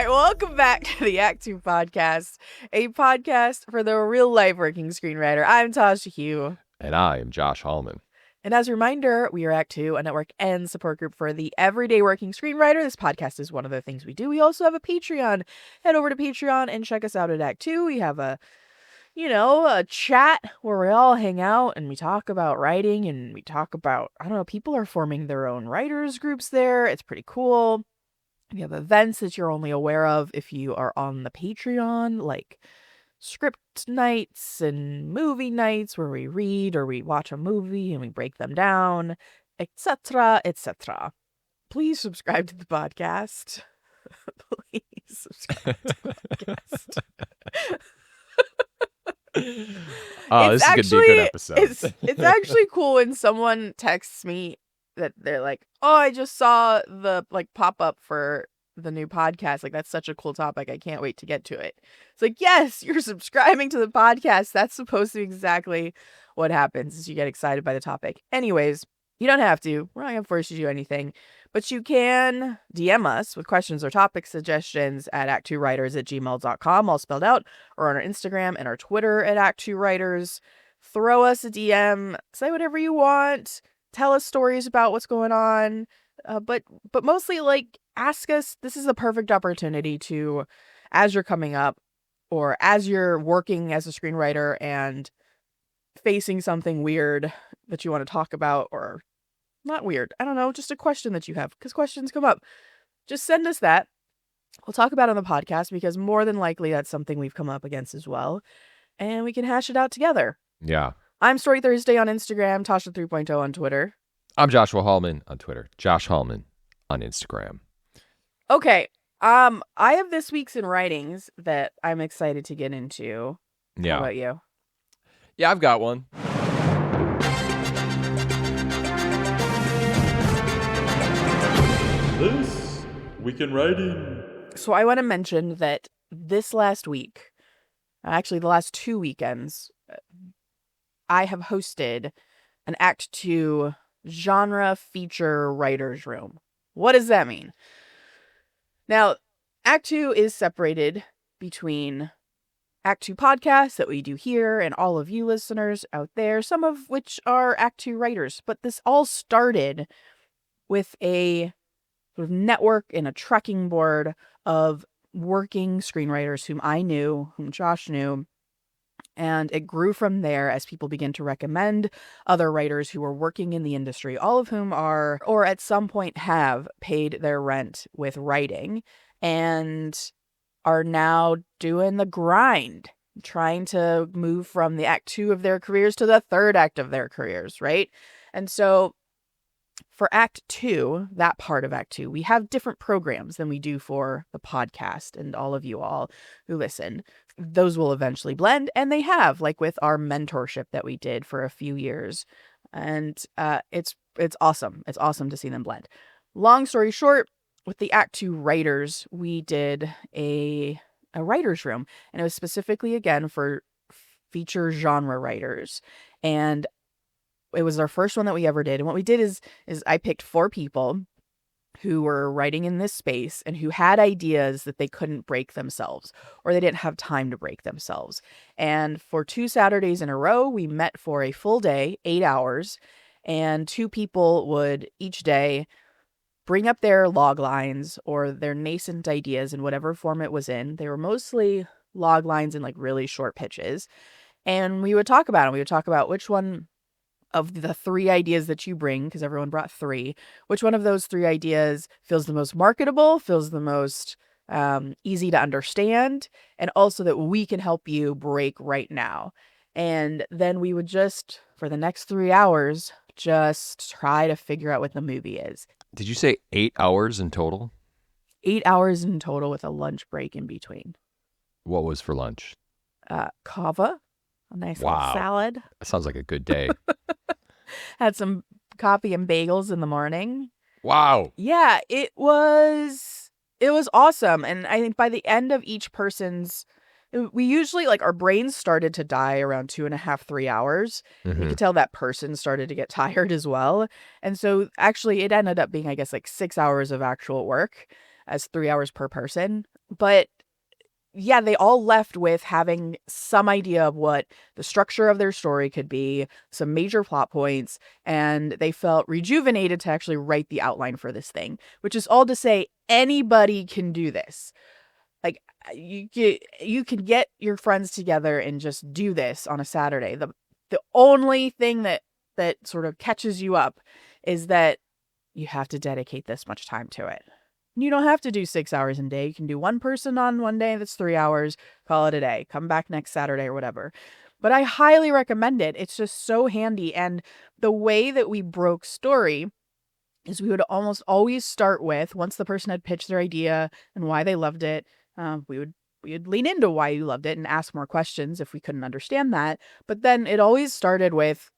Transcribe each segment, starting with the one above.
right, welcome back to the Act Two podcast, a podcast for the real life working screenwriter. I'm Tasha Hugh. And I am Josh Hallman. And as a reminder, we are Act Two, a network and support group for the everyday working screenwriter. This podcast is one of the things we do. We also have a Patreon. Head over to Patreon and check us out at Act Two. We have a chat where we all hang out and we talk about writing and we talk about, people are forming their own writers groups there. It's pretty cool. We have events that you're only aware of if you are on the Patreon, like script nights and movie nights where we read or we watch a movie and we break them down, etc., etc. Please subscribe to the podcast. Please subscribe to the podcast. This is going to be a good episode. It's actually cool when someone texts me that they're like, oh, I just saw the pop-up for the new podcast. Like, that's such a cool topic. I can't wait to get to it. It's like, yes, you're subscribing to the podcast. That's supposed to be exactly what happens is you get excited by the topic. Anyways, you don't have to. We're not going to force you to do anything. But you can DM us with questions or topic suggestions at ActTwoWriters@gmail.com, all spelled out, or on our Instagram and our Twitter at ActTwoWriters. Throw us a DM. Say whatever you want. Tell us stories about what's going on. But mostly, ask us. This is a perfect opportunity to, as you're coming up, or as you're working as a screenwriter and facing something weird that you want to talk about, or not weird, I don't know, just a question that you have, because questions come up. Just send us that. We'll talk about it on the podcast, because more than likely that's something we've come up against as well. And we can hash it out together. Yeah. I'm Story Thursday on Instagram, Tasha 3.0 on Twitter. I'm Joshua Hallman on Twitter, Josh Hallman on Instagram. Okay. I have this week's in writings that I'm excited to get into. Yeah. How about you? Yeah, I've got one. This week in writing. So I want to mention that this last week, actually the last 2 weekends, I have hosted an Act 2 genre feature writer's room. What does that mean? Now, Act 2 is separated between Act 2 podcasts that we do here and all of you listeners out there, some of which are Act 2 writers. But this all started with a sort of network and a trekking board of working screenwriters whom I knew, whom Josh knew. And it grew from there as people began to recommend other writers who were working in the industry, all of whom are, or at some point have, paid their rent with writing and are now doing the grind, trying to move from the Act 2 of their careers to the third act of their careers, right? And so for Act 2, that part of Act 2, we have different programs than we do for the podcast and all of you all who listen. Those will eventually blend, and they have, like with our mentorship that we did for a few years. And it's awesome. It's awesome to see them blend. Long story short, with the Act 2 writers, we did a writer's room, and it was specifically, again, for feature genre writers. And it was our first one that we ever did. And what we did is I picked 4 people who were writing in this space and who had ideas that they couldn't break themselves, or they didn't have time to break themselves. And for 2 Saturdays in a row, we met for a full day, 8 hours, and 2 people would each day bring up their log lines or their nascent ideas in whatever form it was in. They were mostly log lines in really short pitches. And we would talk about them. We would talk about which one of the 3 ideas that you bring, because everyone brought 3, which one of those 3 ideas feels the most marketable, feels the most easy to understand, and also that we can help you break right now. And then we would just, for the next 3 hours, just try to figure out what the movie is. Did you say 8 hours in total? 8 hours in total with a lunch break in between. What was for lunch? Kava, a nice little salad. That sounds like a good day. Had some coffee and bagels in the morning. Wow. Yeah, it was awesome. And I think by the end of each person's, we usually, our brains started to die around 2.5, 3 hours. Mm-hmm. You could tell that person started to get tired as well. And so actually it ended up being, 6 hours of actual work as 3 hours per person. But yeah, they all left with having some idea of what the structure of their story could be, some major plot points, and they felt rejuvenated to actually write the outline for this thing, which is all to say anybody can do this. Like you can get your friends together and just do this on a Saturday. The only thing that sort of catches you up is that you have to dedicate this much time to it. You don't have to do 6 hours a day. You can do one person on one day that's 3 hours, call it a day, come back next Saturday or whatever. But I highly recommend it. It's just so handy. And the way that we broke story is we would almost always start with, once the person had pitched their idea and why they loved it, we'd lean into why you loved it and ask more questions if we couldn't understand that. But then it always started with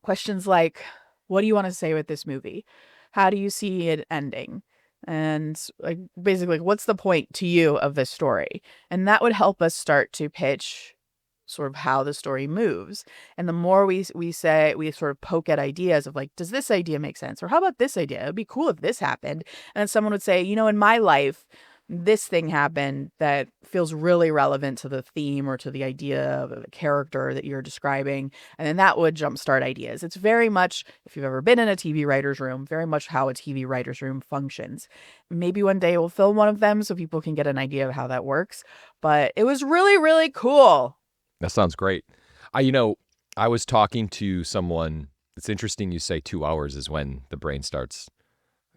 questions like, what do you want to say with this movie? How do you see it ending? And like basically, what's the point to you of this story? And that would help us start to pitch sort of how the story moves. And the more we say, we sort of poke at ideas of like, does this idea make sense? Or how about this idea? It'd be cool if this happened. And then someone would say, in my life, this thing happened that feels really relevant to the theme or to the idea of the character that you're describing. And then that would jumpstart ideas. It's very much, if you've ever been in a TV writer's room, very much how a TV writer's room functions. Maybe one day we'll film one of them so people can get an idea of how that works. But it was really, really cool. That sounds great. I was talking to someone. It's interesting you say 2 hours is when the brain starts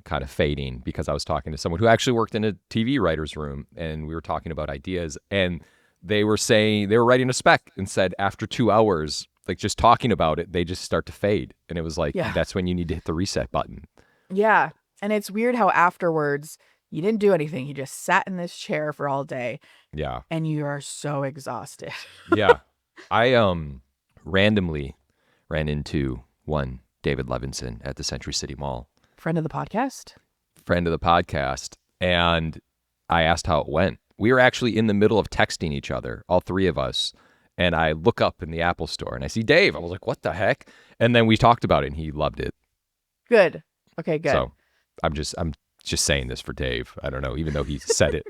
kind of fading, because I was talking to someone who actually worked in a TV writer's room, and we were talking about ideas, and they were saying they were writing a spec and said after 2 hours, like just talking about it, they just start to fade. And it was like, That's when you need to hit the reset button. Yeah. And it's weird how afterwards you didn't do anything. You just sat in this chair for all day. Yeah. And you are so exhausted. Yeah. I randomly ran into one David Levinson at the Century City Mall. Friend of the podcast. And I asked how it went. We were actually in the middle of texting each other, all three of us. And I look up in the Apple store and I see Dave. I was like, what the heck? And then we talked about it and he loved it. Good. Okay, good. So I'm just saying this for Dave. I don't know, even though he said it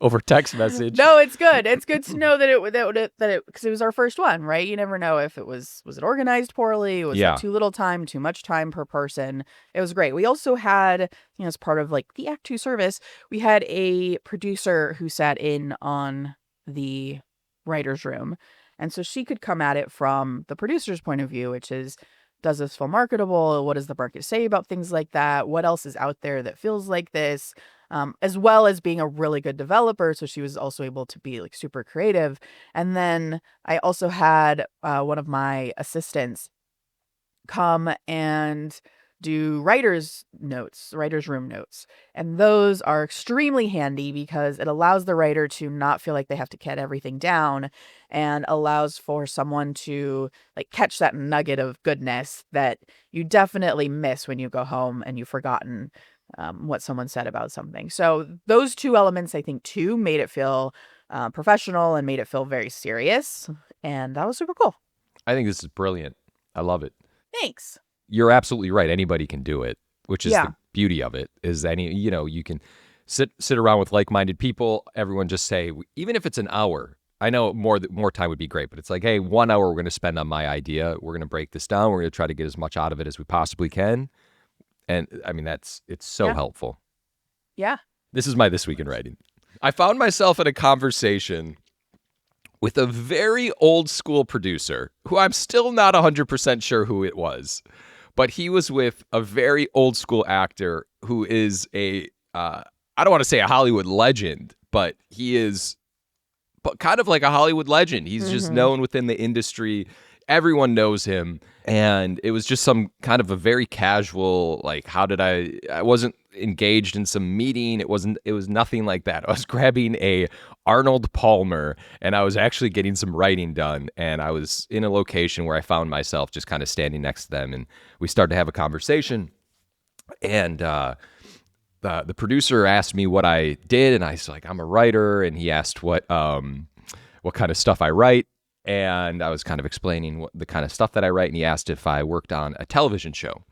over text message. No, it's good. It's good to know that it because it was our first one, right? You never know if was it organized poorly? Was it too little time, too much time per person? It was great. We also had, as part of like the Act 2 service, we had a producer who sat in on the writer's room. And so she could come at it from the producer's point of view, which is, does this feel marketable? What does the market say about things like that? What else is out there that feels like this? As well as being a really good developer. So she was also able to be like super creative. And then I also had one of my assistants come and do writer's room notes. And those are extremely handy because it allows the writer to not feel like they have to get everything down, and allows for someone to like catch that nugget of goodness that you definitely miss when you go home and you've forgotten what someone said about something. So those two elements, I think, too, made it feel professional and made it feel very serious. And that was super cool. I think this is brilliant. I love it. Thanks. You're absolutely right. Anybody can do it, which is the beauty of it, is you can sit around with like-minded people. Everyone just say, even if it's an hour, I know more time would be great, but it's like, hey, 1 hour we're going to spend on my idea. We're going to break this down. We're going to try to get as much out of it as we possibly can. And I mean, it's so helpful. Yeah. This is my This Week in Writing. I found myself in a conversation with a very old school producer who I'm still not 100% sure who it was. But he was with a very old school actor who is I don't want to say a Hollywood legend, but he is kind of like a Hollywood legend. He's just known within the industry. Everyone knows him. And it was just some kind of a very casual, like, I wasn't engaged in some meeting. It was nothing like that. I was grabbing a Arnold Palmer and I was actually getting some writing done. And I was in a location where I found myself just kind of standing next to them. And we started to have a conversation. And the producer asked me what I did. And I was like, I'm a writer. And he asked what kind of stuff I write. And I was kind of explaining the kind of stuff that I write. And he asked if I worked on a television show.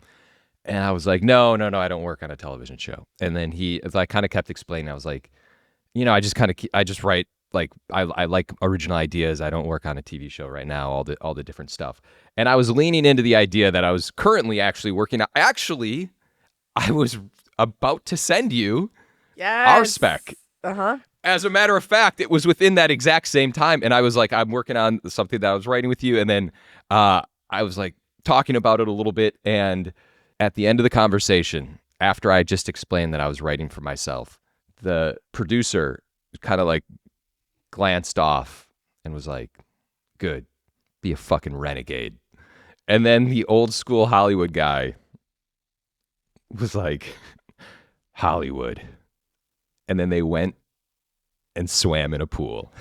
And I was like, no, I don't work on a television show. And then I kind of kept explaining. I was like, I just write, like, I like original ideas. I don't work on a TV show right now, all the different stuff. And I was leaning into the idea that I was currently actually working on. Actually, I was about to send you our Yes. spec. Uh-huh. As a matter of fact, it was within that exact same time. And I was like, I'm working on something that I was writing with you. And then I was like talking about it a little bit. And at the end of the conversation, after I just explained that I was writing for myself, the producer kind of like glanced off and was like, good, be a fucking renegade. And then the old school Hollywood guy was like, Hollywood. And then they went and swam in a pool.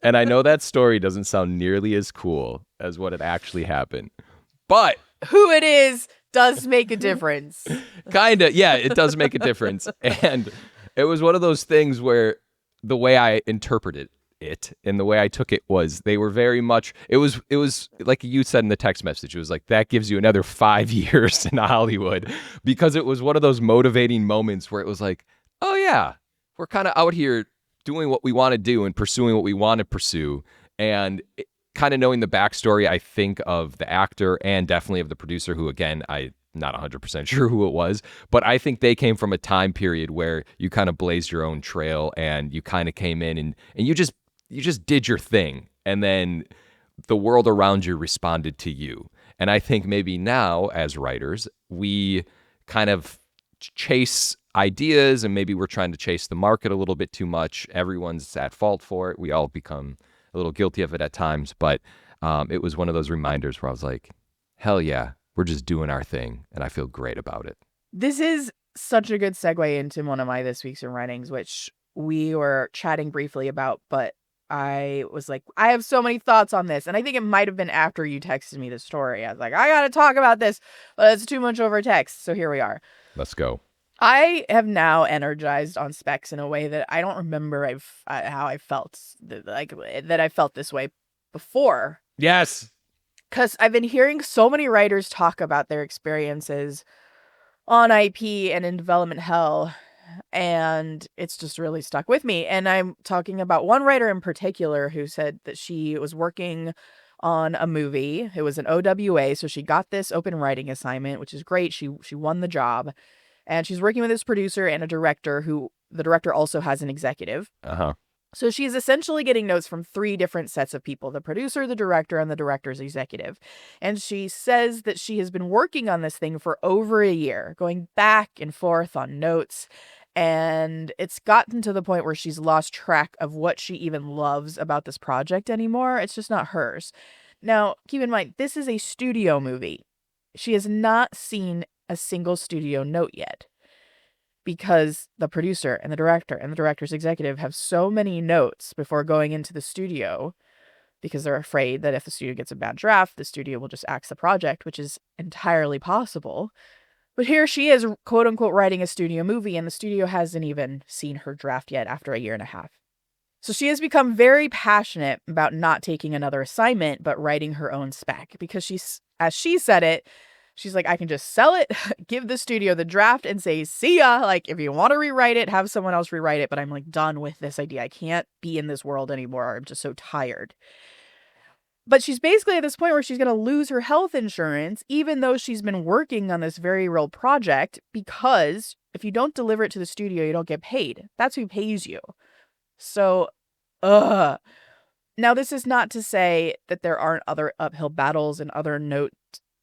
And I know that story doesn't sound nearly as cool as what had actually happened, but Who it is does make a difference. kind of, yeah, it does make a difference. And it was one of those things where the way I interpreted it and the way I took it was they were very much, it was like you said in the text message, it was like, that gives you another 5 years in Hollywood, because it was one of those motivating moments where it was like, oh yeah, we're kind of out here doing what we want to do and pursuing what we want to pursue. And kind of knowing the backstory, I think, of the actor and definitely of the producer, who, again, I'm not 100% sure who it was, but I think they came from a time period where you kind of blazed your own trail and you kind of came in and you just did your thing. And then the world around you responded to you. And I think maybe now as writers, we kind of chase ideas and maybe we're trying to chase the market a little bit too much. Everyone's at fault for it. We all become a little guilty of it at times, but it was one of those reminders where I was like, hell yeah, we're just doing our thing, and I feel great about it. This is such a good segue into one of my this week's in writings, which we were chatting briefly about, but I was like, I have so many thoughts on this. And I think it might have been after you texted me the story. I was like, I got to talk about this, but it's too much over text. So here we are. Let's go. I have now energized on specs in a way that I don't remember how I felt, that I felt this way before. Yes. Because I've been hearing so many writers talk about their experiences on IP and in development hell, and it's just really stuck with me. And I'm talking about one writer in particular who said that she was working on a movie. It was an OWA, so she got this open writing assignment, which is great. She won the job. And she's working with this producer and a director who the director also has an executive. Uh-huh. So she's essentially getting notes from 3 different sets of people, the producer, the director, and the director's executive. And she says that she has been working on this thing for over a year, going back and forth on notes. And it's gotten to the point where she's lost track of what she even loves about this project anymore. It's just not hers. Now, keep in mind, this is a studio movie. She has not seen a single studio note yet, because the producer and the director and the director's executive have so many notes before going into the studio, because they're afraid that if the studio gets a bad draft, the studio will just axe the project, which is entirely possible. But here she is, quote unquote, writing a studio movie, and the studio hasn't even seen her draft yet after a year and a half. So she has become very passionate about not taking another assignment, but writing her own spec, because she's, as she said it, she's like, I can just sell it, give the studio the draft and say, see ya. Like, if you want to rewrite it, have someone else rewrite it. But I'm like done with this idea. I can't be in this world anymore. I'm just so tired. But she's basically at this point where she's going to lose her health insurance, even though she's been working on this very real project, because if you don't deliver it to the studio, you don't get paid. That's who pays you. So, Now, this is not to say that there aren't other uphill battles and other note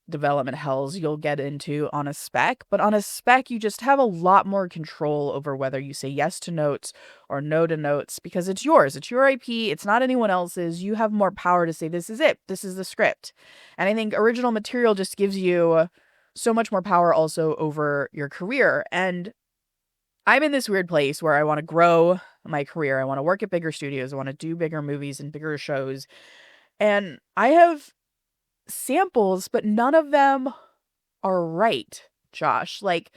development hells you'll get into on a spec, but on a spec you just have a lot more control over whether you say yes to notes or no to notes, because it's yours, it's your IP, it's not anyone else's. You have more power to say, this is it, this is the script. And I think original material just gives you so much more power also over your career. And I'm in this weird place where I want to grow my career. I want to work at bigger studios. I want to do bigger movies and bigger shows. And I have samples, but none of them are right, Josh. Like,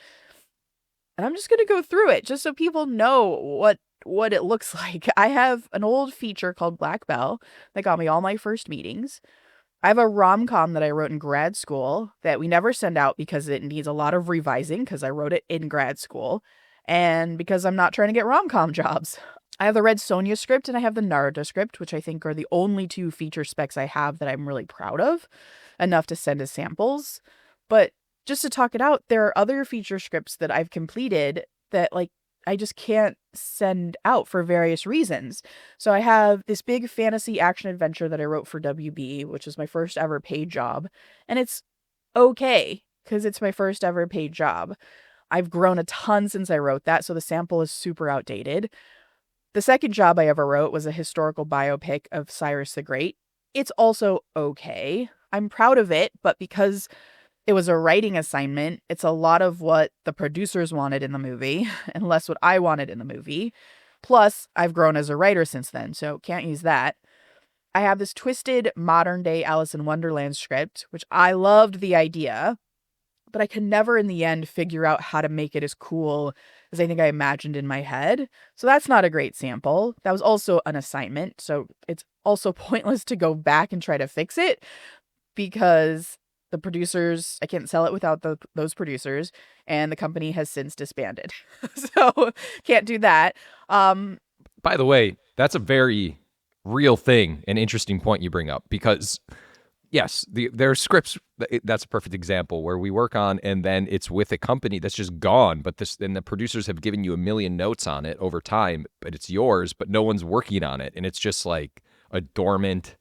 and I'm just going to go through it just so people know what it looks like. I have an old feature called Black Bell that got me all my first meetings. I have a rom-com that I wrote in grad school that we never send out because it needs a lot of revising, because I wrote it in grad school. and because I'm not trying to get rom-com jobs. I have the Red Sonja script and I have the Naruto script, which I think are the only two feature specs I have that I'm really proud of, enough to send as samples. But just to talk it out, there are other feature scripts that I've completed that like I just can't send out for various reasons. So I have this big fantasy action adventure that I wrote for WB, which is my first ever paid job. And it's okay because it's my first ever paid job. I've grown a ton since I wrote that, so the sample is super outdated. The second job I ever wrote was a historical biopic of Cyrus the Great. It's also okay. I'm proud of it, but because it was a writing assignment, it's a lot of what the producers wanted in the movie and less what I wanted in the movie. Plus, I've grown as a writer since then, so can't use that. I have this twisted modern day Alice in Wonderland script, which I loved the idea, but I could never in the end figure out how to make it as cool as I think I imagined in my head. So that's not a great sample. That was also an assignment, so it's also pointless to go back and try to fix it because the producers, I can't sell it without those producers, and the company has since disbanded. So can't do that. By the way, that's a very real thing, an interesting point you bring up, because yes, there are scripts. That's a perfect example where we work on, and then it's with a company that's just gone. But then the producers have given you a million notes on it over time, but it's yours, but no one's working on it, and it's just like a dormant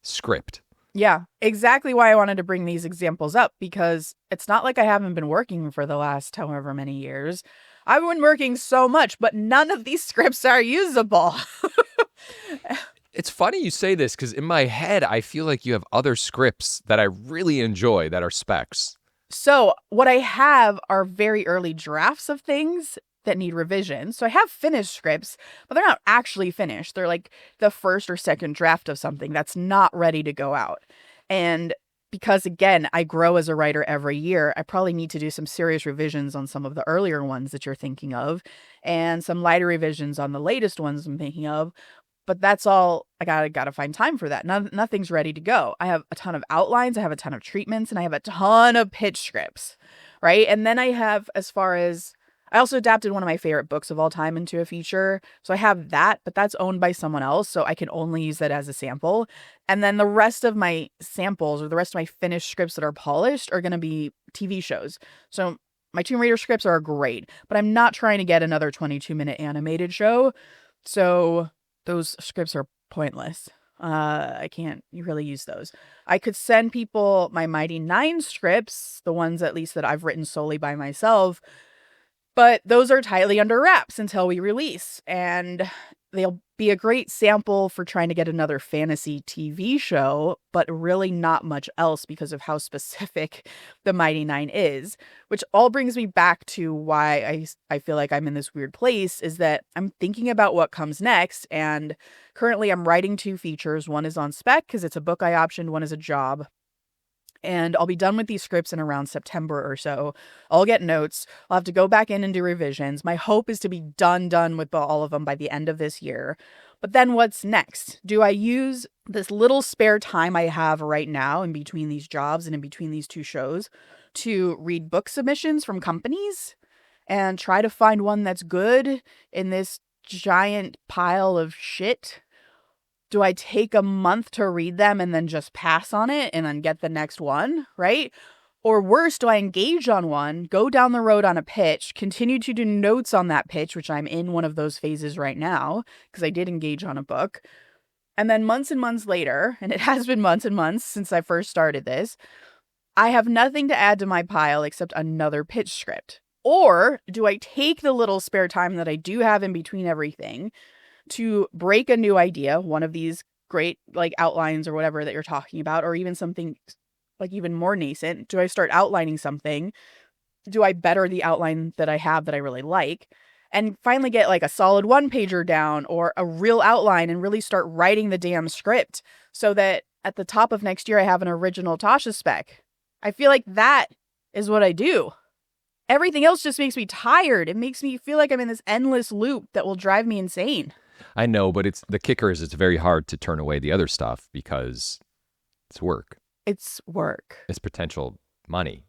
script. Yeah, exactly why I wanted to bring these examples up, because it's not like I haven't been working for the last however many years. I've been working so much, but none of these scripts are usable. It's funny you say this because in my head, I feel like you have other scripts that I really enjoy that are specs. So what I have are very early drafts of things that need revision. So I have finished scripts, but they're not actually finished. They're like the first or second draft of something that's not ready to go out. And because, again, I grow as a writer every year, I probably need to do some serious revisions on some of the earlier ones that you're thinking of and some lighter revisions on the latest ones I'm thinking of. But that's all, I gotta find time for that. Nothing's ready to go. I have a ton of outlines, I have a ton of treatments, and I have a ton of pitch scripts, right? And then I have, I also adapted one of my favorite books of all time into a feature. So I have that, but that's owned by someone else, so I can only use that as a sample. And then the rest of my samples, or the rest of my finished scripts that are polished, are gonna be TV shows. So my Tomb Raider scripts are great, but I'm not trying to get another 22-minute animated show. So those scripts are pointless. I can't really use those. I could send people my Mighty Nine scripts, the ones at least that I've written solely by myself, but those are tightly under wraps until we release, and they'll be a great sample for trying to get another fantasy TV show, but really not much else because of how specific the Mighty Nine is, which all brings me back to why I feel like I'm in this weird place, is that I'm thinking about what comes next, and currently I'm writing two features. One is on spec because it's a book I optioned, one is a job. And I'll be done with these scripts in around September or so. I'll get notes. I'll have to go back in and do revisions. My hope is to be done with all of them by the end of this year. But then what's next? Do I use this little spare time I have right now in between these jobs and in between these two shows to read book submissions from companies and try to find one that's good in this giant pile of shit? Do I take a month to read them and then just pass on it and then get the next one, right? Or worse, do I engage on one, go down the road on a pitch, continue to do notes on that pitch, which I'm in one of those phases right now, because I did engage on a book. And then months and months later, and it has been months and months since I first started this, I have nothing to add to my pile except another pitch script. Or do I take the little spare time that I do have in between everything to break a new idea, one of these great like outlines or whatever that you're talking about, or even something like even more nascent? Do I start outlining something? Do I better the outline that I have that I really like? And finally get like a solid one-pager down or a real outline and really start writing the damn script so that at the top of next year I have an original Tasha spec. I feel like that is what I do. Everything else just makes me tired. It makes me feel like I'm in this endless loop that will drive me insane. I know, but the kicker is it's very hard to turn away the other stuff because it's work. It's work. It's potential money.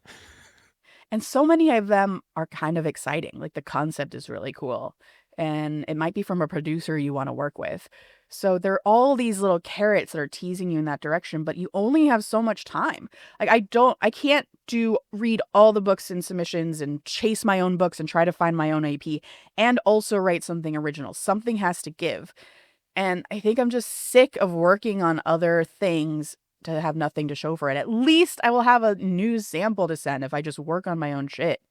And so many of them are kind of exciting. Like the concept is really cool. And it might be from a producer you want to work with. So there are all these little carrots that are teasing you in that direction, but you only have so much time. Like I can't read all the books and submissions and chase my own books and try to find my own AP and also write something original. Something has to give. And I think I'm just sick of working on other things to have nothing to show for it. At least I will have a new sample to send if I just work on my own shit.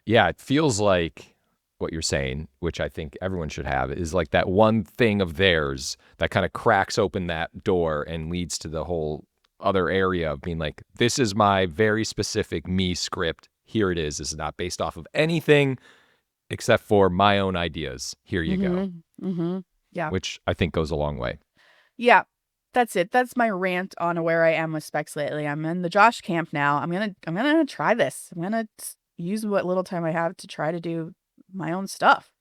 Yeah, it feels like what you're saying, which I think everyone should have, is like that one thing of theirs that kind of cracks open that door and leads to the whole other area of being like, this is my very specific me script. Here it is. This is not based off of anything except for my own ideas. Here you go. Mm-hmm. Yeah. Which I think goes a long way. Yeah. That's it. That's my rant on where I am with specs lately. I'm in the Josh camp now. I'm gonna try this. I'm gonna use what little time I have to try to do my own stuff.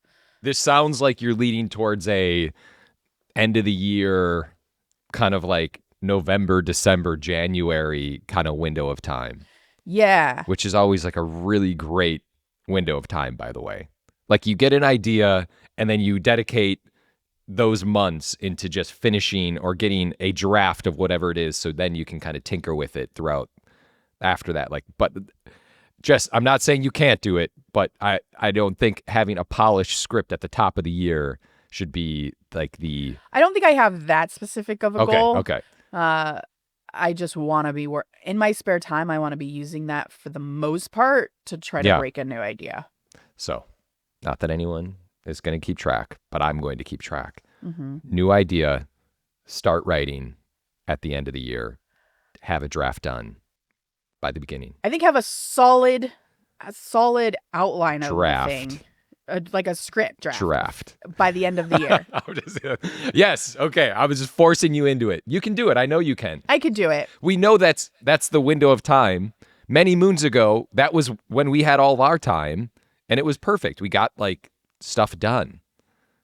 This sounds like you're leading towards a end of the year kind of like November, December, January kind of window of time. Yeah. Which is always like a really great window of time, by the way. Like you get an idea and then you dedicate those months into just finishing or getting a draft of whatever it is, so then you can kind of tinker with it throughout after that. Like, but just, I'm not saying you can't do it, but I don't think having a polished script at the top of the year should be like the... I don't think I have that specific of a goal. Okay. I just want to be in my spare time. I want to be using that for the most part to try to break a new idea. So, not that anyone is going to keep track, but I'm going to keep track. Mm-hmm. New idea, start writing at the end of the year, have a draft done by the beginning. I think have a solid outline of Draft. the thing. Like a script draft by the end of the year. Yes. Okay. I was just forcing you into it. You can do it. I know you can. I could do it. We know that's the window of time. Many moons ago, that was when we had all of our time, and it was perfect. We got like stuff done.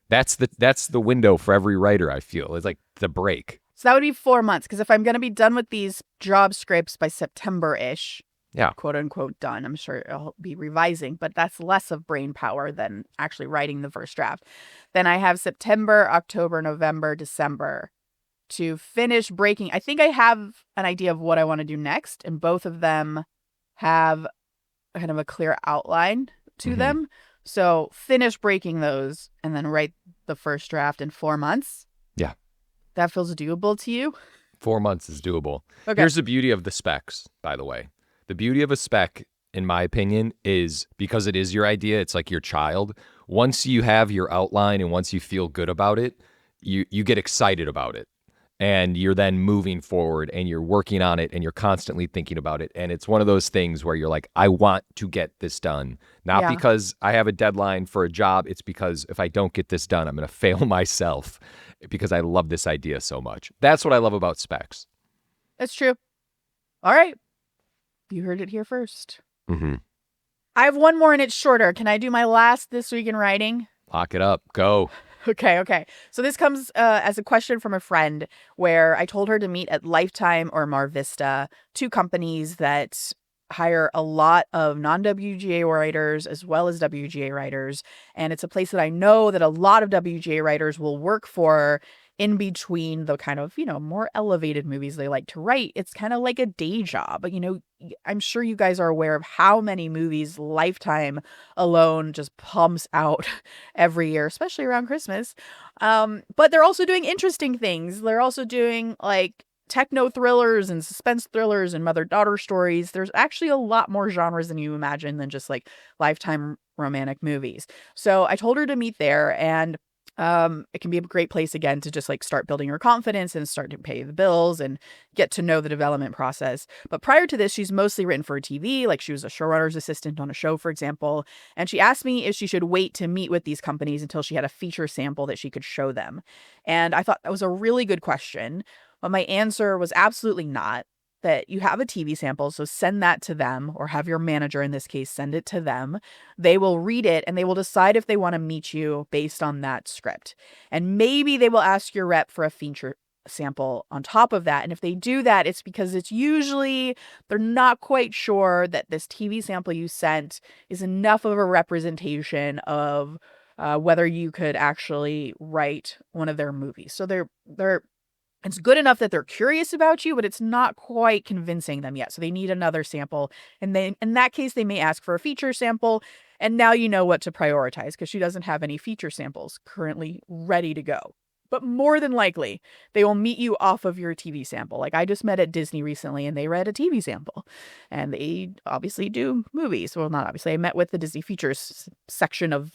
That's the window for every writer, I feel. It's like the break. So that would be 4 months, because if I'm going to be done with these job scripts by September-ish, quote unquote done, I'm sure I'll be revising, but that's less of brain power than actually writing the first draft. Then I have September, October, November, December to finish breaking. I think I have an idea of what I want to do next, and both of them have kind of a clear outline to them. So finish breaking those and then write the first draft in 4 months. Yeah. That feels doable to you? 4 months is doable. Okay. Here's the beauty of the specs, by the way. The beauty of a spec, in my opinion, is because it is your idea. It's like your child. Once you have your outline and once you feel good about it, you get excited about it. And you're then moving forward and you're working on it and you're constantly thinking about it. And it's one of those things where you're like, I want to get this done. Not because I have a deadline for a job. It's because if I don't get this done, I'm going to fail myself because I love this idea so much. That's what I love about specs. That's true. All right. You heard it here first. Mm-hmm. I have one more and it's shorter. Can I do my last this week in writing? Lock it up. Go. Okay. So this comes as a question from a friend where I told her to meet at Lifetime or Mar Vista, two companies that hire a lot of non-WGA writers as well as WGA writers. And it's a place that I know that a lot of WGA writers will work for in between the kind of, more elevated movies they like to write. It's kind of like a day job. But, I'm sure you guys are aware of how many movies Lifetime alone just pumps out every year, especially around Christmas. But they're also doing interesting things. They're also doing like techno thrillers and suspense thrillers and mother-daughter stories. There's actually a lot more genres than you imagine than just like Lifetime romantic movies. So I told her to meet there, and it can be a great place again to just like start building her confidence and start to pay the bills and get to know the development process. But prior to this, she's mostly written for TV. Like she was a showrunner's assistant on a show, for example. And she asked me if she should wait to meet with these companies until she had a feature sample that she could show them. And I thought that was a really good question. But my answer was absolutely not. That you have a TV sample, so send that to them, or have your manager in this case send it to them. They will read it and they will decide if they want to meet you based on that script. And maybe they will ask your rep for a feature sample on top of that. And if they do that, it's because it's usually they're not quite sure that this TV sample you sent is enough of a representation of whether you could actually write one of their movies. So they're it's good enough that they're curious about you, but it's not quite convincing them yet. So they need another sample. And then in that case, they may ask for a feature sample. And now you know what to prioritize because she doesn't have any feature samples currently ready to go. But more than likely, they will meet you off of your TV sample. Like I just met at Disney recently and they read a TV sample. And they obviously do movies. Well, not obviously. I met with the Disney features section of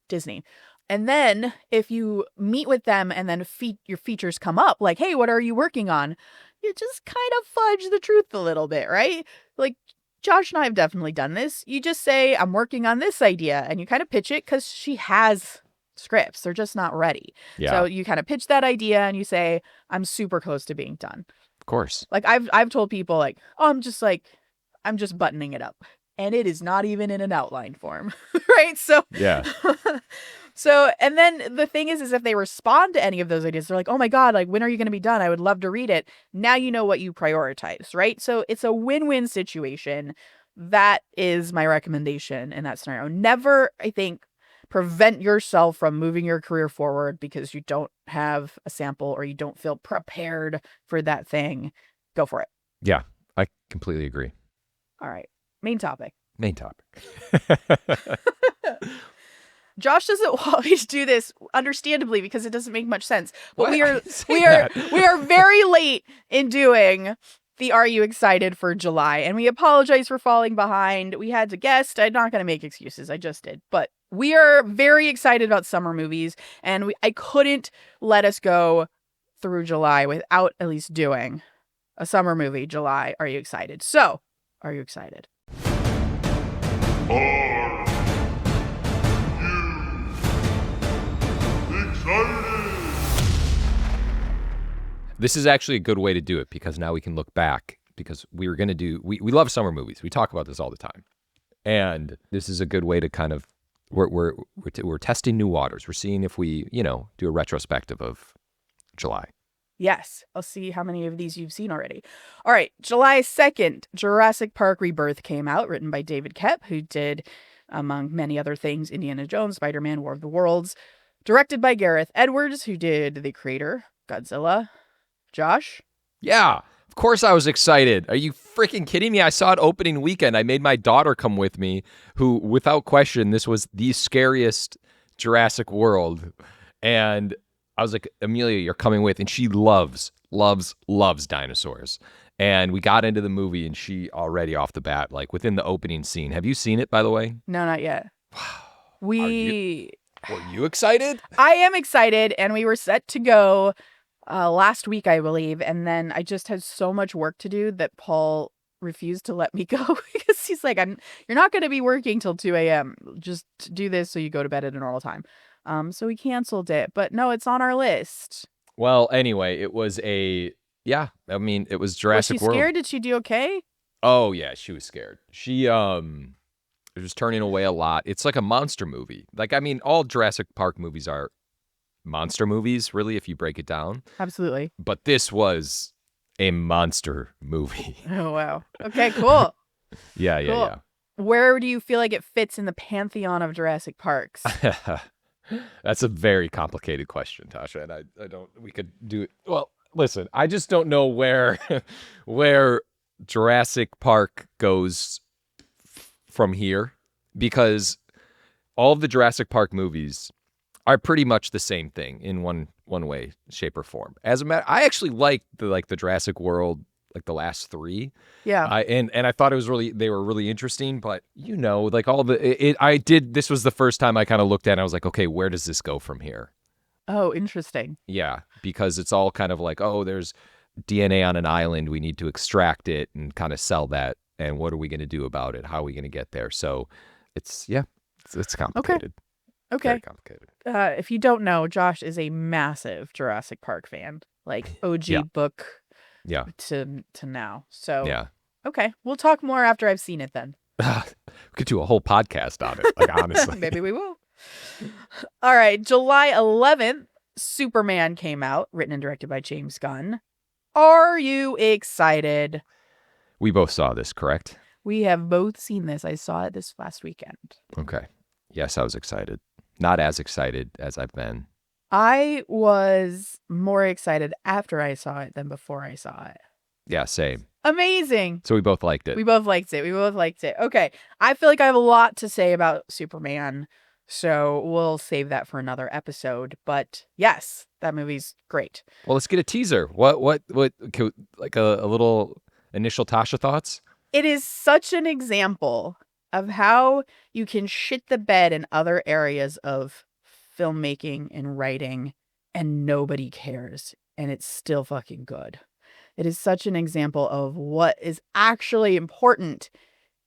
Disney. And then if you meet with them and then your features come up like, hey, what are you working on? You just kind of fudge the truth a little bit, right? Like Josh and I have definitely done this. You just say, I'm working on this idea. And you kind of pitch it because she has scripts. They're just not ready. Yeah. So you kind of pitch that idea and you say, I'm super close to being done. Of course. Like I've told people like, oh, I'm just buttoning it up. And it is not even in an outline form, right? So yeah. So, and then the thing is if they respond to any of those ideas, they're like, oh my God, like, when are you going to be done? I would love to read it. Now you know what you prioritize, right? So it's a win-win situation. That is my recommendation in that scenario. Never, I think, prevent yourself from moving your career forward because you don't have a sample or you don't feel prepared for that thing. Go for it. Yeah, I completely agree. All right. Main topic. Josh doesn't always do this, understandably, because it doesn't make much sense. But we are very late in doing the Are You Excited for July, and we apologize for falling behind. We had to guest. I'm not going to make excuses. I just did. But we are very excited about summer movies, and I couldn't let us go through July without at least doing a summer movie. July, Are You Excited? So, are you excited? Are you excited? This is actually a good way to do it because now we can look back because we were going to do, we love summer movies. We talk about this all the time. And this is a good way to kind of, we're testing new waters. We're seeing if we, do a retrospective of July. Yes. I'll see how many of these you've seen already. All right. July 2nd, Jurassic Park Rebirth came out, written by David Koepp, who did, among many other things, Indiana Jones, Spider-Man, War of the Worlds. Directed by Gareth Edwards, who did The Creator, Godzilla. Josh? Yeah. Of course I was excited. Are you freaking kidding me? I saw it opening weekend. I made my daughter come with me, who, without question, this was the scariest Jurassic World. And I was like, Amelia, you're coming with. And she loves dinosaurs. And we got into the movie and she already off the bat, like within the opening scene. Have you seen it, by the way? No, not yet. Were you excited? I am excited. And we were set to go last week, I believe. And then I just had so much work to do that Paul refused to let me go because he's like, you're not going to be working till 2 a.m. Just do this so you go to bed at a normal time. So we canceled it, but no, it's on our list. Well, anyway, it was it was Jurassic World. Was she scared? Did she do okay? Oh yeah, she was scared. She was turning away a lot. It's like a monster movie. Like, I mean, all Jurassic Park movies are monster movies, really, if you break it down. Absolutely. But this was a monster movie. Oh, wow. Okay, cool. Yeah. Where do you feel like it fits in the pantheon of Jurassic Parks? That's a very complicated question, Tasha, and I don't, we could do it. Well, listen, I just don't know where Jurassic Park goes from here, because all of the Jurassic Park movies are pretty much the same thing in one way, shape, or form. As a matter, I actually like the Jurassic World, like the last three. Yeah. And I thought they were really interesting, but like all this was the first time I kind of looked at it and I was like, okay, where does this go from here? Oh, interesting. Yeah, because it's all kind of like, oh, there's DNA on an island, we need to extract it and kind of sell that, and what are we going to do about it? How are we going to get there? So it's complicated. Okay. Very complicated. If you don't know, Josh is a massive Jurassic Park fan, like OG book. Yeah. To now. So yeah. Okay, we'll talk more after I've seen it then. We could do a whole podcast on it, like honestly. Maybe we will. All right, July 11th, Superman came out, written and directed by James Gunn. Are you excited? We both saw this, correct? We have both seen this. I saw it this last weekend. Okay. Yes, I was excited. Not as excited as I've been. I was more excited after I saw it than before I saw it. Yeah, same. Amazing. So we both liked it. We both liked it. Okay. I feel like I have a lot to say about Superman, so we'll save that for another episode. But yes, that movie's great. Well, let's get a teaser. What, like a little initial Tasha thoughts? It is such an example of how you can shit the bed in other areas of filmmaking and writing and nobody cares. And it's still fucking good. It is such an example of what is actually important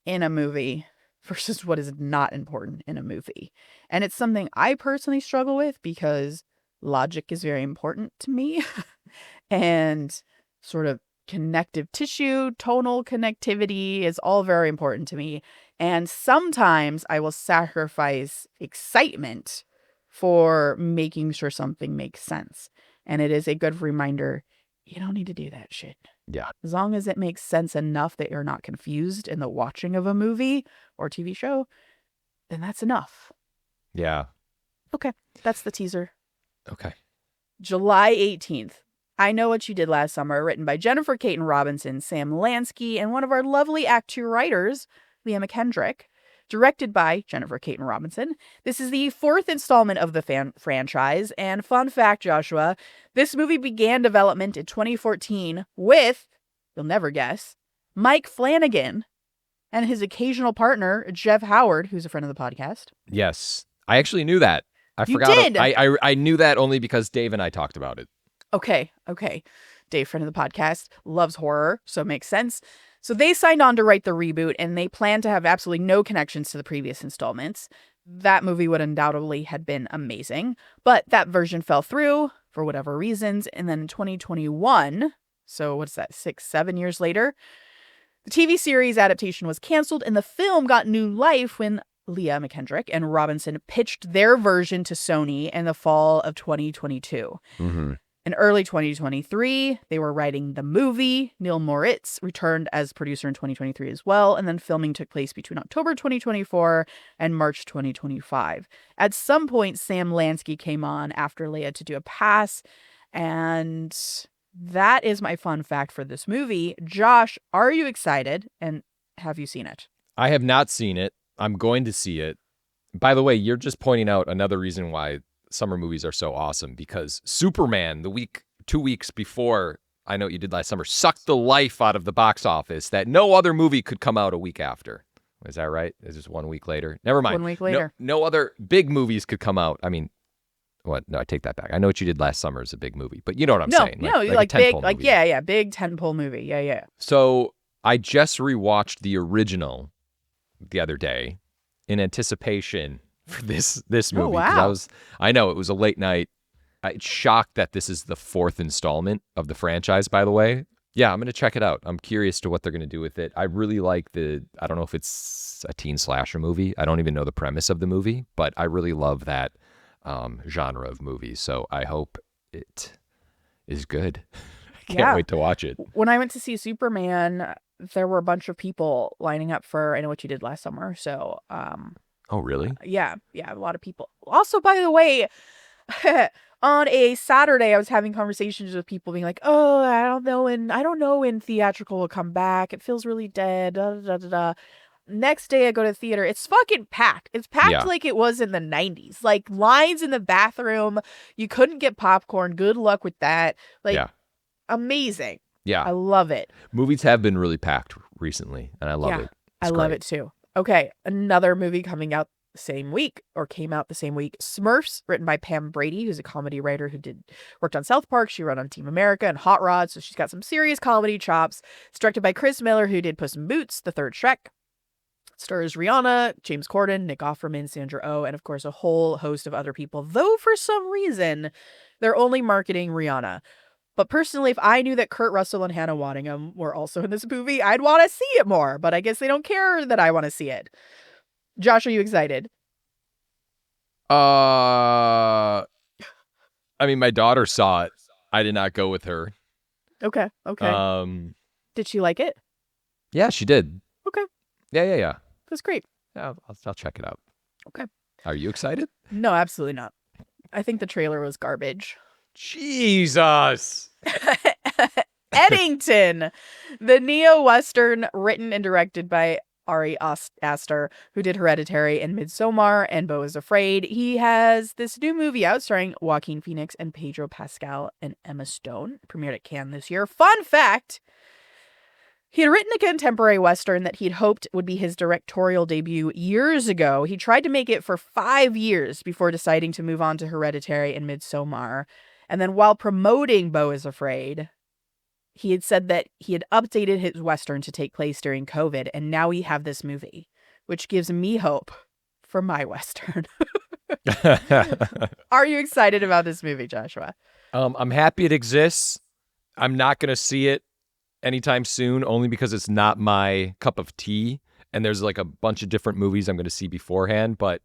in a movie versus what is not important in a movie. And it's something I personally struggle with because logic is very important to me and sort of connective tissue, tonal connectivity is all very important to me. And sometimes I will sacrifice excitement for making sure something makes sense. And it is a good reminder, you don't need to do that shit. Yeah. As long as it makes sense enough that you're not confused in the watching of a movie or TV show, then that's enough. Yeah. Okay, that's the teaser. Okay. July 18th. I Know What You Did Last Summer, written by Jennifer Caton Robinson, Sam Lansky, and one of our lovely Act2 writers, Leah McKendrick. Directed by Jennifer Caton Robinson. This is the fourth installment of the franchise. And fun fact, Joshua, this movie began development in 2014 with, you'll never guess, Mike Flanagan and his occasional partner, Jeff Howard, who's a friend of the podcast. Yes. I actually knew that. I You forgot. did? I knew that only because Dave and I talked about it. Okay. Dave, friend of the podcast, loves horror, so it makes sense. So they signed on to write the reboot, and they plan to have absolutely no connections to the previous installments. That movie would undoubtedly have been amazing, but that version fell through for whatever reasons. And then in 2021, so what's that, 6-7 years later, the TV series adaptation was canceled, and the film got new life when Leah McKendrick and Robinson pitched their version to Sony in the fall of 2022. Mm-hmm. In early 2023, they were writing the movie. Neil Moritz returned as producer in 2023 as well, and then filming took place between October 2024 and March 2025. At some point, Sam Lansky came on after Leia to do a pass, and that is my fun fact for this movie. Josh, are you excited, and have you seen it? I have not seen it. I'm going to see it. By the way, you're just pointing out another reason why summer movies are so awesome, because Superman, 2 weeks before I Know What You Did Last Summer, sucked the life out of the box office that no other movie could come out a week after. Is that right? Is this 1 week later? Never mind. 1 week later. No other big movies could come out. I mean, what? No, I take that back. I Know What You Did Last Summer is a big movie, but you know what I'm saying. Like a big, tentpole like movie. yeah, big tentpole movie. Yeah. So I just rewatched the original the other day in anticipation for this movie. Oh, wow. I know it was a late night. I'm shocked that this is the fourth installment of the franchise, by the way. Yeah, I'm going to check it out. I'm curious to what they're going to do with it. I really like I don't know if it's a teen slasher movie. I don't even know the premise of the movie, but I really love that genre of movies. So I hope it is good. I can't wait to watch it. When I went to see Superman, there were a bunch of people lining up for I Know What You Did Last Summer. So, Oh, really? yeah, a lot of people. Also, by the way, on a Saturday, I was having conversations with people being like, "Oh, I don't know when theatrical will come back. It feels really dead." Da, da, da, da, da. Next day, I go to the theater. It's fucking packed. It's packed like it was in the 90s. Like lines in the bathroom. You couldn't get popcorn. Good luck with that. Amazing. Yeah. I love it. Movies have been really packed recently, and I love it. I love it too. Okay, another movie coming out the same week, or came out the same week. Smurfs, written by Pam Brady, who's a comedy writer who worked on South Park. She wrote on Team America and Hot Rod, so she's got some serious comedy chops. It's directed by Chris Miller, who did Puss in Boots, the third Shrek. It stars Rihanna, James Corden, Nick Offerman, Sandra Oh, and of course a whole host of other people, though for some reason they're only marketing Rihanna. But personally, if I knew that Kurt Russell and Hannah Waddingham were also in this movie, I'd want to see it more. But I guess they don't care that I want to see it. Josh, are you excited? I I mean, my daughter saw it. I did not go with her. Okay. Did she like it? Yeah, she did. Okay. Yeah. That's great. Yeah, I'll check it out. Okay. Are you excited? No, absolutely not. I think the trailer was garbage. Jesus. Eddington, the neo-Western written and directed by Ari Aster, who did Hereditary and Midsommar and Beau is Afraid. He has this new movie out starring Joaquin Phoenix and Pedro Pascal and Emma Stone. It premiered at Cannes this year. Fun fact, he had written a contemporary Western that he'd hoped would be his directorial debut years ago. He tried to make it for 5 years before deciding to move on to Hereditary and Midsommar. And then while promoting Beau is Afraid, he had said that he had updated his Western to take place during COVID, and now we have this movie, which gives me hope for my Western. Are you excited about this movie, Joshua? I'm happy it exists. I'm not going to see it anytime soon, only because it's not my cup of tea, and there's like a bunch of different movies I'm going to see beforehand, but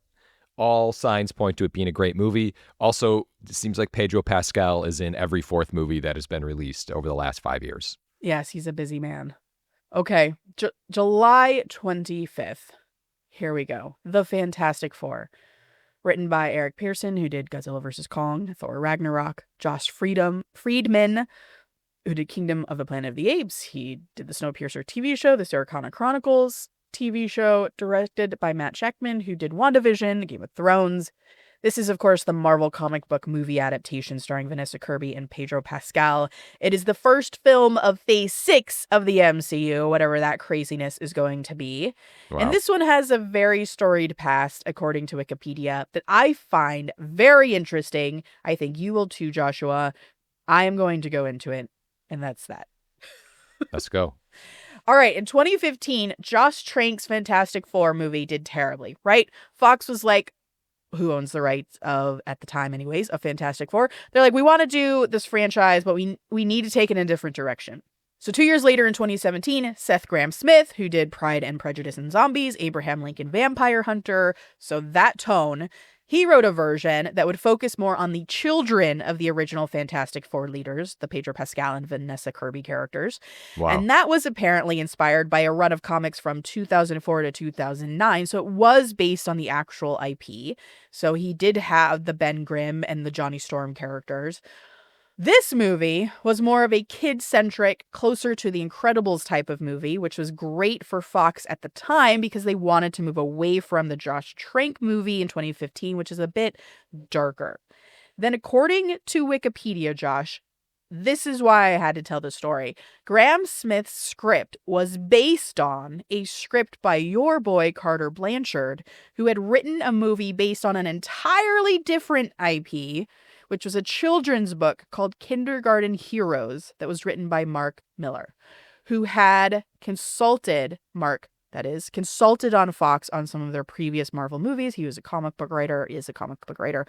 all signs point to it being a great movie. Also, it seems like Pedro Pascal is in every fourth movie that has been released over the last 5 years. Yes, he's a busy man. Okay, July 25th. Here we go. The Fantastic Four. Written by Eric Pearson, who did Godzilla vs. Kong, Thor Ragnarok, Josh Friedman, who did Kingdom of the Planet of the Apes. He did the Snowpiercer TV show, the Sarah Connor Chronicles TV show, directed by Matt Shakman, who did WandaVision, Game of Thrones. This is, of course, the Marvel comic book movie adaptation starring Vanessa Kirby and Pedro Pascal. It is the first film of Phase 6 of the MCU, whatever that craziness is going to be. Wow. And this one has a very storied past, according to Wikipedia, that I find very interesting. I think you will too, Joshua. I am going to go into it, and that's that. Let's go. All right, in 2015, Josh Trank's Fantastic Four movie did terribly, right? Fox was like, who owns the rights of, at the time anyways, of Fantastic Four? They're like, we want to do this franchise, but we need to take it in a different direction. So 2 years later in 2017, Seth Grahame-Smith, who did Pride and Prejudice and Zombies, Abraham Lincoln Vampire Hunter, so that tone, he wrote a version that would focus more on the children of the original Fantastic Four leaders, the Pedro Pascal and Vanessa Kirby characters. Wow. And that was apparently inspired by a run of comics from 2004 to 2009. So it was based on the actual IP. So he did have the Ben Grimm and the Johnny Storm characters. This movie was more of a kid-centric, closer to the Incredibles type of movie, which was great for Fox at the time because they wanted to move away from the Josh Trank movie in 2015, which is a bit darker. Then according to Wikipedia, Josh, this is why I had to tell the story. Grahame-Smith's script was based on a script by your boy Carter Blanchard, who had written a movie based on an entirely different IP, which was a children's book called Kindergarten Heroes that was written by Mark Miller, who had consulted on Fox on some of their previous Marvel movies. He was a comic book writer, is a comic book writer.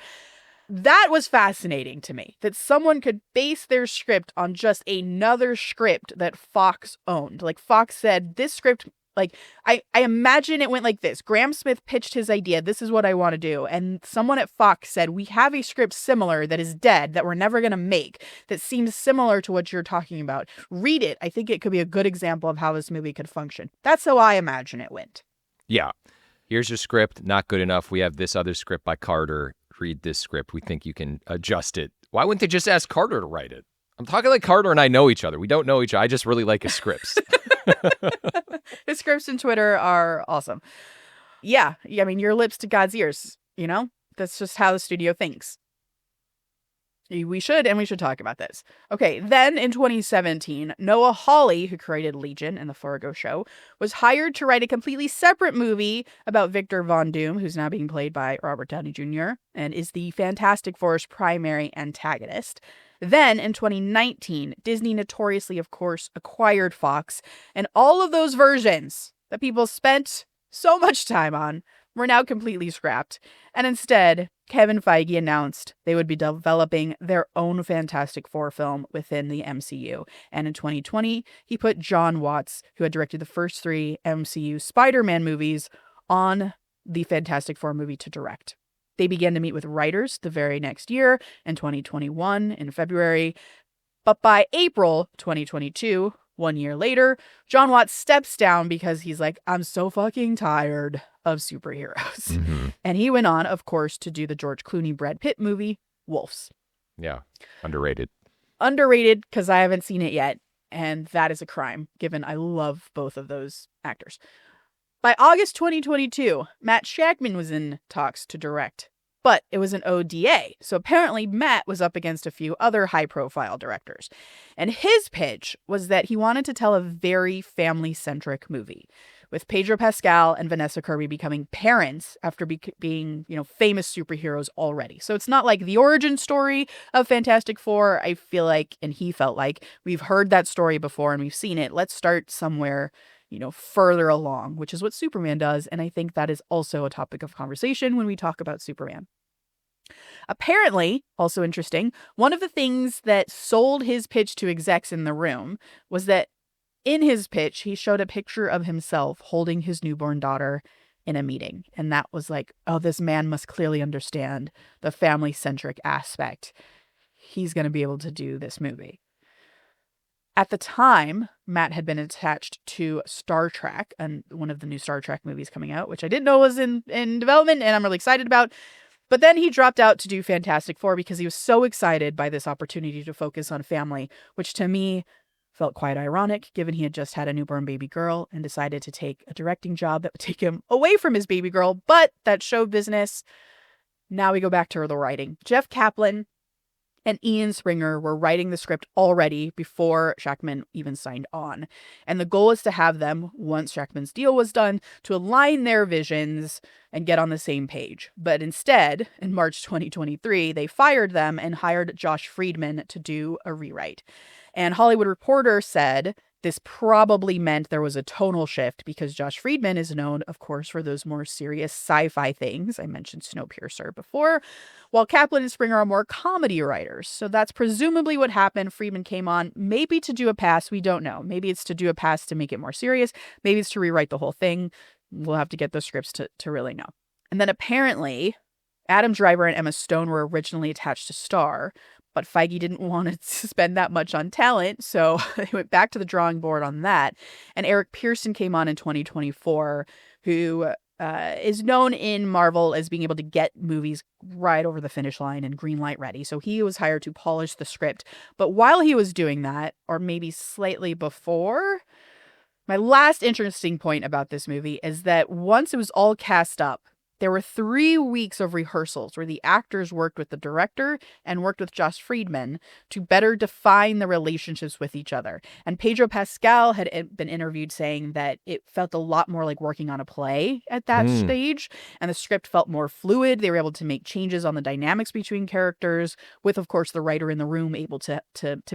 That was fascinating to me, that someone could base their script on just another script that Fox owned. Like Fox said, this script, like I imagine it went like this. Grahame-Smith pitched his idea. This is what I want to do. And someone at Fox said, we have a script similar that is dead that we're never going to make that seems similar to what you're talking about. Read it. I think it could be a good example of how this movie could function. That's how I imagine it went. Yeah. Here's your script. Not good enough. We have this other script by Carter. Read this script. We think you can adjust it. Why wouldn't they just ask Carter to write it? I'm talking like Carter and I know each other. We don't know each other. I just really like his scripts. His scripts and Twitter are awesome. Yeah, I mean, your lips to God's ears, you know? That's just how the studio thinks. We should talk about this. Okay, then in 2017, Noah Hawley, who created Legion and The Fargo Show, was hired to write a completely separate movie about Victor Von Doom, who's now being played by Robert Downey Jr. and is the Fantastic Four's primary antagonist. Then, in 2019, Disney notoriously, of course, acquired Fox, and all of those versions that people spent so much time on were now completely scrapped. And instead, Kevin Feige announced they would be developing their own Fantastic Four film within the MCU. And in 2020, he put John Watts, who had directed the first 3 MCU Spider-Man movies, on the Fantastic Four movie to direct. They began to meet with writers the very next year in 2021 in February. But by April 2022, 1 year later, John Watts steps down because he's like, I'm so fucking tired of superheroes. Mm-hmm. And he went on, of course, to do the George Clooney Brad Pitt movie, Wolves. Yeah. Underrated. Underrated because I haven't seen it yet. And that is a crime, given I love both of those actors. By August 2022, Matt Shakman was in talks to direct, but it was an ODA. So apparently Matt was up against a few other high-profile directors. And his pitch was that he wanted to tell a very family-centric movie, with Pedro Pascal and Vanessa Kirby becoming parents after being, famous superheroes already. So it's not like the origin story of Fantastic Four. I feel like, and he felt like, we've heard that story before and we've seen it. Let's start somewhere further along, which is what Superman does. And I think that is also a topic of conversation when we talk about Superman. Apparently, also interesting, one of the things that sold his pitch to execs in the room was that in his pitch, he showed a picture of himself holding his newborn daughter in a meeting. And that was like, oh, this man must clearly understand the family-centric aspect. He's going to be able to do this movie. At the time, Matt had been attached to Star Trek, and one of the new Star Trek movies coming out, which I didn't know was in development, and I'm really excited about. But then he dropped out to do Fantastic Four because he was so excited by this opportunity to focus on family, which to me felt quite ironic, given he had just had a newborn baby girl and decided to take a directing job that would take him away from his baby girl. But that's show business. Now we go back to the writing. Jeff Kaplan and Ian Springer were writing the script already before Shakman even signed on. And the goal is to have them, once Shakman's deal was done, to align their visions and get on the same page. But instead, in March 2023, they fired them and hired Josh Friedman to do a rewrite. And Hollywood Reporter said this probably meant there was a tonal shift because Josh Friedman is known, of course, for those more serious sci-fi things. I mentioned Snowpiercer before, while Kaplan and Springer are more comedy writers. So that's presumably what happened. Friedman came on maybe to do a pass. We don't know. Maybe it's to do a pass to make it more serious. Maybe it's to rewrite the whole thing. We'll have to get those scripts to really know. And then apparently Adam Driver and Emma Stone were originally attached to star, but Feige didn't want to spend that much on talent, so they went back to the drawing board on that. And Eric Pearson came on in 2024, who is known in Marvel as being able to get movies right over the finish line and green light ready. So he was hired to polish the script. But while he was doing that, or maybe slightly before, my last interesting point about this movie is that once it was all cast up, there were 3 weeks of rehearsals where the actors worked with the director and worked with Josh Friedman to better define the relationships with each other. And Pedro Pascal had been interviewed saying that it felt a lot more like working on a play at that stage, and the script felt more fluid. They were able to make changes on the dynamics between characters, with, of course, the writer in the room able to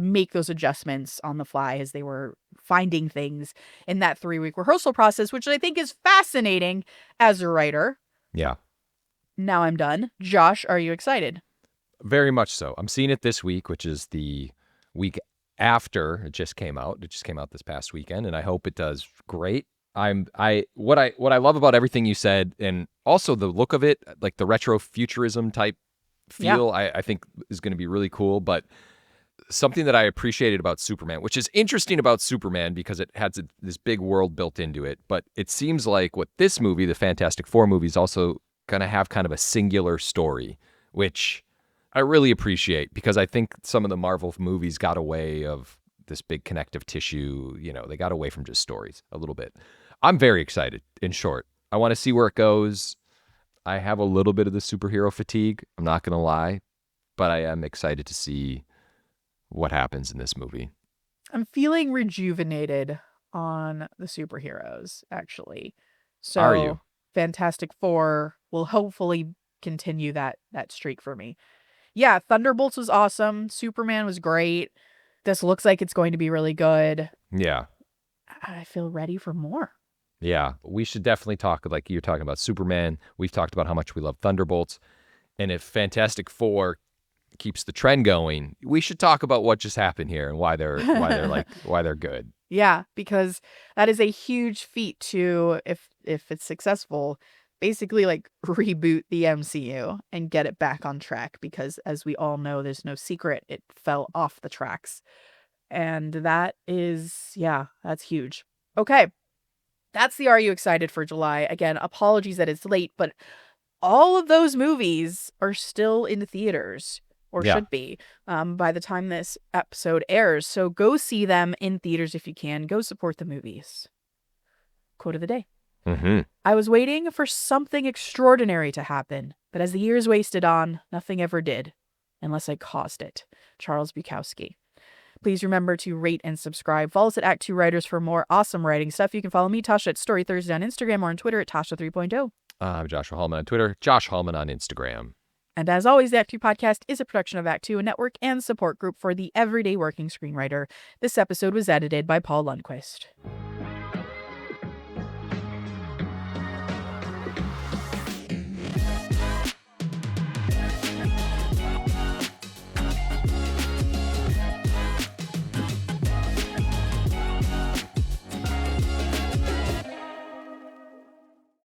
make those adjustments on the fly as they were finding things in that 3-week rehearsal process, which I think is fascinating as a writer. Yeah. Now I'm done. Josh, are you excited? Very much so. I'm seeing it this week, which is the week after it just came out. It just came out this past weekend, and I hope it does great. What I love about everything you said, and also the look of it, like the retro futurism type feel, I think is going to be really cool. But something that I appreciated about Superman, which is interesting about Superman because it has this big world built into it, but it seems like what this movie, the Fantastic Four movie, is also going to have kind of a singular story, which I really appreciate because I think some of the Marvel movies got away of this big connective tissue. They got away from just stories a little bit. I'm very excited, in short. I want to see where it goes. I have a little bit of the superhero fatigue, I'm not going to lie, but I am excited to see what happens in this movie. I'm feeling rejuvenated on the superheroes, actually. So Are you? Fantastic Four will hopefully continue that streak for me. Yeah, Thunderbolts was awesome. Superman was great. This looks like it's going to be really good. Yeah. I feel ready for more. Yeah. We should definitely talk, like you're talking about Superman. We've talked about how much we love Thunderbolts. And if Fantastic Four keeps the trend going, we should talk about what just happened here and why they're good. Yeah, because that is a huge feat to, if it's successful, basically like reboot the MCU and get it back on track because, as we all know, there's no secret, it fell off the tracks. And that is, yeah, that's huge. Okay, that's the Are You Excited for July? Again, apologies that it's late, but all of those movies are still in theaters, or should be, by the time this episode airs. So go see them in theaters if you can. Go support the movies. Quote of the day. I was waiting for something extraordinary to happen, but as the years wasted on, nothing ever did, unless I caused it. Charles Bukowski. Please remember to rate and subscribe. Follow us at ActTwoWriters for more awesome writing stuff. You can follow me, Tasha, at Story Thursday on Instagram or on Twitter at Tasha 3.0. I'm Joshua Hallman on Twitter, Josh Hallman on Instagram. And as always, the Act Two podcast is a production of Act Two, a network and support group for the everyday working screenwriter. This episode was edited by Paul Lundquist.